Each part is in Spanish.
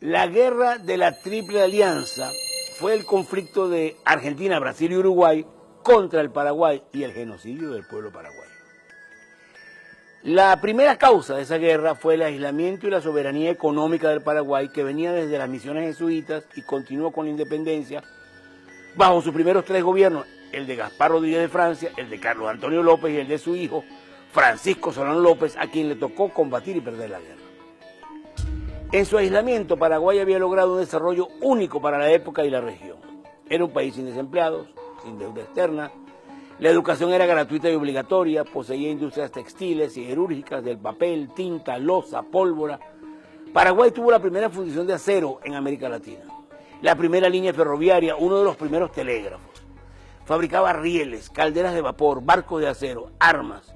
La guerra de la Triple Alianza fue el conflicto de Argentina, Brasil y Uruguay contra el Paraguay y el genocidio del pueblo paraguayo. La primera causa de esa guerra fue el aislamiento y la soberanía económica del Paraguay, que venía desde las misiones jesuitas y continuó con la independencia bajo sus primeros tres gobiernos, el de Gaspar Rodríguez de Francia, el de Carlos Antonio López y el de su hijo, Francisco Solano López, a quien le tocó combatir y perder la guerra. En su aislamiento, Paraguay había logrado un desarrollo único para la época y la región. Era un país sin desempleados, sin deuda externa, la educación era gratuita y obligatoria, poseía industrias textiles y siderúrgicas del papel, tinta, loza, pólvora. Paraguay tuvo la primera fundición de acero en América Latina, la primera línea ferroviaria, uno de los primeros telégrafos. Fabricaba rieles, calderas de vapor, barcos de acero, armas.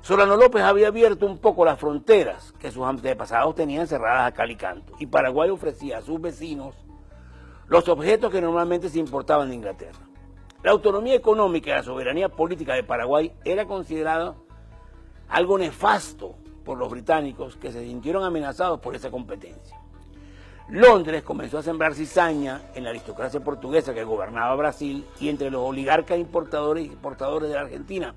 Solano López había abierto un poco las fronteras que sus antepasados tenían cerradas a cal y canto, y Paraguay ofrecía a sus vecinos los objetos que normalmente se importaban de Inglaterra. La autonomía económica y la soberanía política de Paraguay era considerada algo nefasto por los británicos, que se sintieron amenazados por esa competencia. Londres comenzó a sembrar cizaña en la aristocracia portuguesa que gobernaba Brasil y entre los oligarcas importadores y exportadores de la Argentina,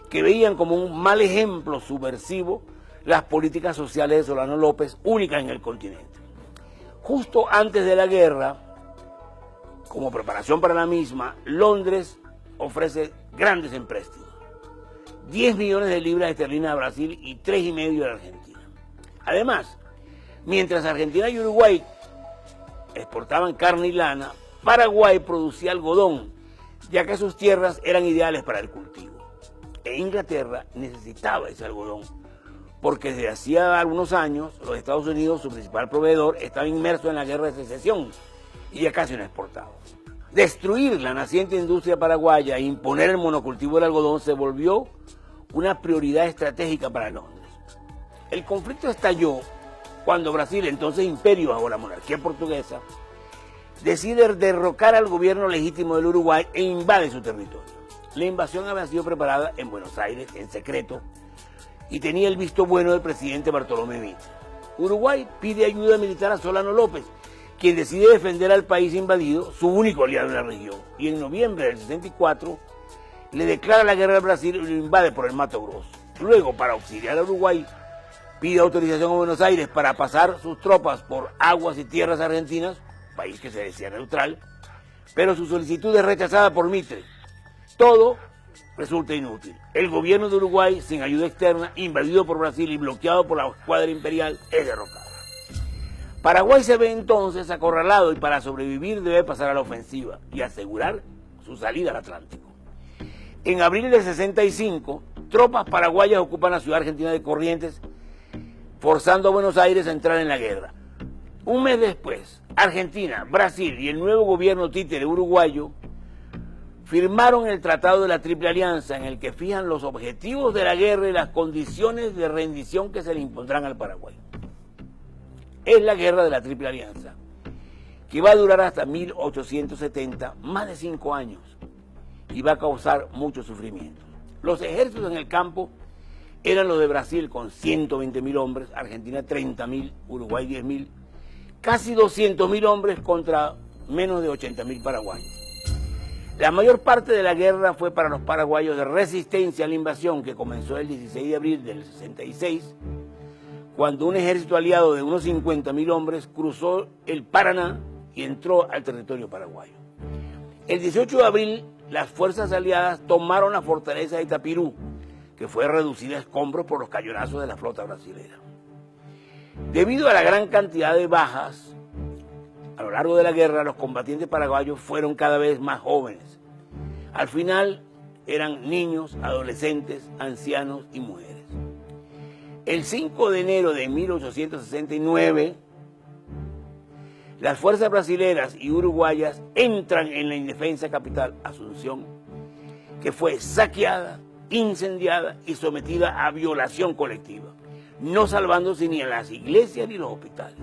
que veían como un mal ejemplo subversivo las políticas sociales de Solano López, únicas en el continente. Justo antes de la guerra, como preparación para la misma, Londres ofrece grandes empréstitos. 10 millones de libras esterlinas a Brasil y 3,5 a la Argentina. Además, mientras Argentina y Uruguay exportaban carne y lana, Paraguay producía algodón, ya que sus tierras eran ideales para el cultivo. E Inglaterra necesitaba ese algodón, porque desde hacía algunos años los Estados Unidos, su principal proveedor, estaba inmerso en la guerra de secesión y ya casi no exportaba. Destruir la naciente industria paraguaya e imponer el monocultivo del algodón se volvió una prioridad estratégica para Londres. El conflicto estalló cuando Brasil, entonces imperio bajo la monarquía portuguesa, decide derrocar al gobierno legítimo del Uruguay e invade su territorio. La invasión había sido preparada en Buenos Aires, en secreto, y tenía el visto bueno del presidente Bartolomé Mitre. Uruguay pide ayuda militar a Solano López, quien decide defender al país invadido, su único aliado en la región, y en noviembre del 64 le declara la guerra al Brasil y lo invade por el Mato Grosso. Luego, para auxiliar a Uruguay, pide autorización a Buenos Aires para pasar sus tropas por aguas y tierras argentinas, país que se decía neutral, pero su solicitud es rechazada por Mitre. Todo resulta inútil. El gobierno de Uruguay, sin ayuda externa, invadido por Brasil y bloqueado por la escuadra imperial, es derrocado. Paraguay se ve entonces acorralado y para sobrevivir debe pasar a la ofensiva y asegurar su salida al Atlántico. En abril del 65, tropas paraguayas ocupan la ciudad argentina de Corrientes, forzando a Buenos Aires a entrar en la guerra. Un mes después, Argentina, Brasil y el nuevo gobierno títere uruguayo firmaron el Tratado de la Triple Alianza, en el que fijan los objetivos de la guerra y las condiciones de rendición que se le impondrán al Paraguay. Es la guerra de la Triple Alianza, que va a durar hasta 1870, más de 5 años, y va a causar mucho sufrimiento. Los ejércitos en el campo eran los de Brasil con 120.000 hombres, Argentina 30.000, Uruguay 10.000, casi 200.000 hombres contra menos de 80.000 paraguayos. La mayor parte de la guerra fue para los paraguayos de resistencia a la invasión, que comenzó el 16 de abril del 66, cuando un ejército aliado de unos 50.000 hombres cruzó el Paraná y entró al territorio paraguayo. El 18 de abril, las fuerzas aliadas tomaron la fortaleza de Itapirú, que fue reducida a escombros por los cañonazos de la flota brasilera. Debido a la gran cantidad de bajas, a lo largo de la guerra, los combatientes paraguayos fueron cada vez más jóvenes. Al final, eran niños, adolescentes, ancianos y mujeres. El 5 de enero de 1869, las fuerzas brasileras y uruguayas entran en la indefensa capital, Asunción, que fue saqueada, incendiada y sometida a violación colectiva, no salvándose ni a las iglesias ni los hospitales.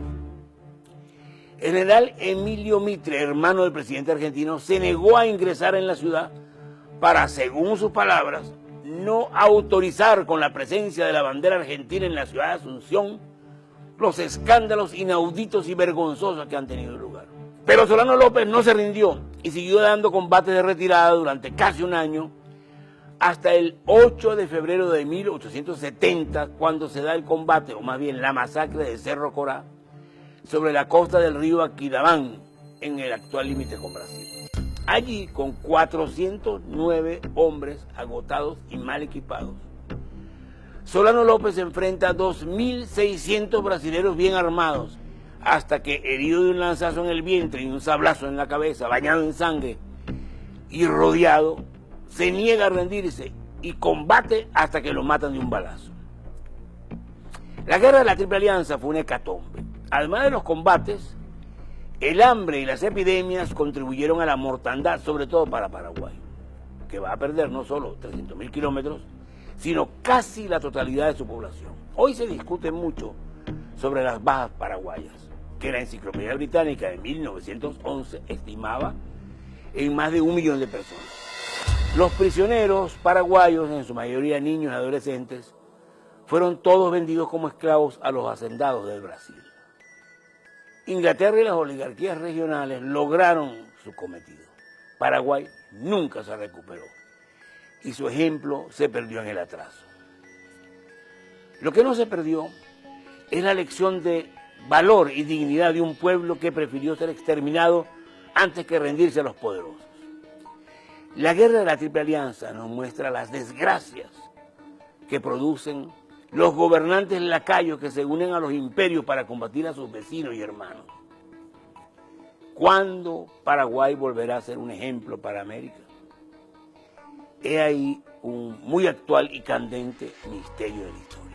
El general Emilio Mitre, hermano del presidente argentino, se negó a ingresar en la ciudad para, según sus palabras, no autorizar con la presencia de la bandera argentina en la ciudad de Asunción los escándalos inauditos y vergonzosos que han tenido lugar. Pero Solano López no se rindió y siguió dando combates de retirada durante casi un año, hasta el 8 de febrero de 1870, cuando se da el combate, o más bien la masacre de Cerro Corá, sobre la costa del río Aquidauán, en el actual límite con Brasil. Allí, con 409 hombres agotados y mal equipados, Solano López enfrenta a 2.600 brasileños bien armados, hasta que, herido de un lanzazo en el vientre y un sablazo en la cabeza, bañado en sangre y rodeado, se niega a rendirse y combate hasta que lo matan de un balazo. La guerra de la Triple Alianza fue una hecatombe. Además de los combates, el hambre y las epidemias contribuyeron a la mortandad, sobre todo para Paraguay, que va a perder no solo 300.000 kilómetros, sino casi la totalidad de su población. Hoy se discute mucho sobre las bajas paraguayas, que la Enciclopedia Británica de 1911 estimaba en más de 1 millón de personas. Los prisioneros paraguayos, en su mayoría niños y adolescentes, fueron todos vendidos como esclavos a los hacendados del Brasil. Inglaterra y las oligarquías regionales lograron su cometido. Paraguay nunca se recuperó y su ejemplo se perdió en el atraso. Lo que no se perdió es la lección de valor y dignidad de un pueblo que prefirió ser exterminado antes que rendirse a los poderosos. La guerra de la Triple Alianza nos muestra las desgracias que producen los gobernantes lacayos que se unen a los imperios para combatir a sus vecinos y hermanos. ¿Cuándo Paraguay volverá a ser un ejemplo para América? He ahí un muy actual y candente misterio de la historia.